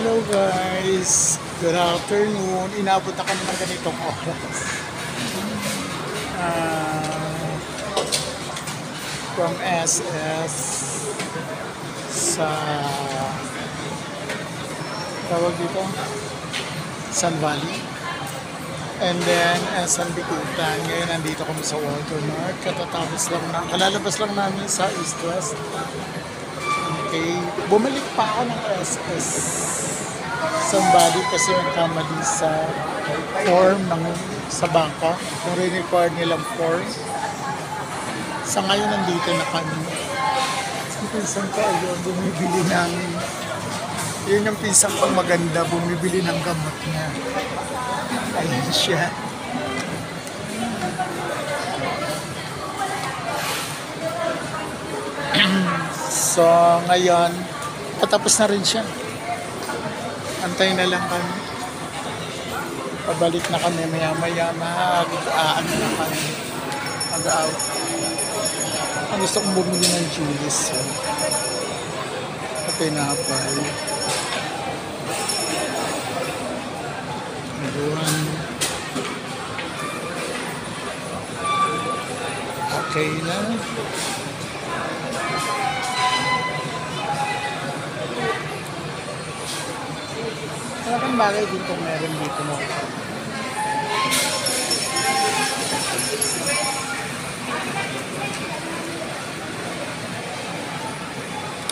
Hello guys, good afternoon. Inabot na kami ng ganitong oras. From SS sa tawag dito San Valley, and then San Bikutan. Ngayon nandito kami sa Walter North. Kalalabas lang namin sa East West. Okay, bumalik pa ako ng SS San Valley kasi nagkamali sa form sa bangko, yung re-required nilang form. Sa ngayon nandito na kami. Yung pinsan ko ayun, bumibili ng yun yung pinsan kong maganda, bumibili ng gamot niya. Ayun siya. So ngayon patapos na rin siya, antay na lang kami, pabalik na kami maya maya, ano na kami, mag-out. Ang gusto kong bumili ng Julius, so pati na hapay doon. Okay na. Malaking bagay din kung meron dito mo.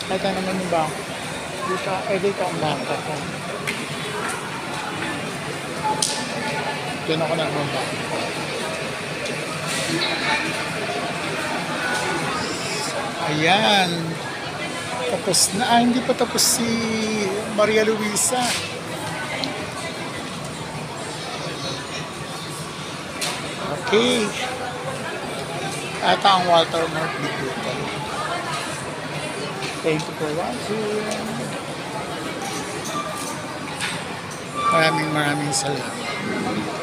Ito naman yung bangko. Dito ang bangko ko. Doon ako nagbabangko. Ayan. Tapos na. Hindi pa tapos si Maria Luisa. Okay. At ang Walter North Bikutan. Thank you for watching. Maraming salamat.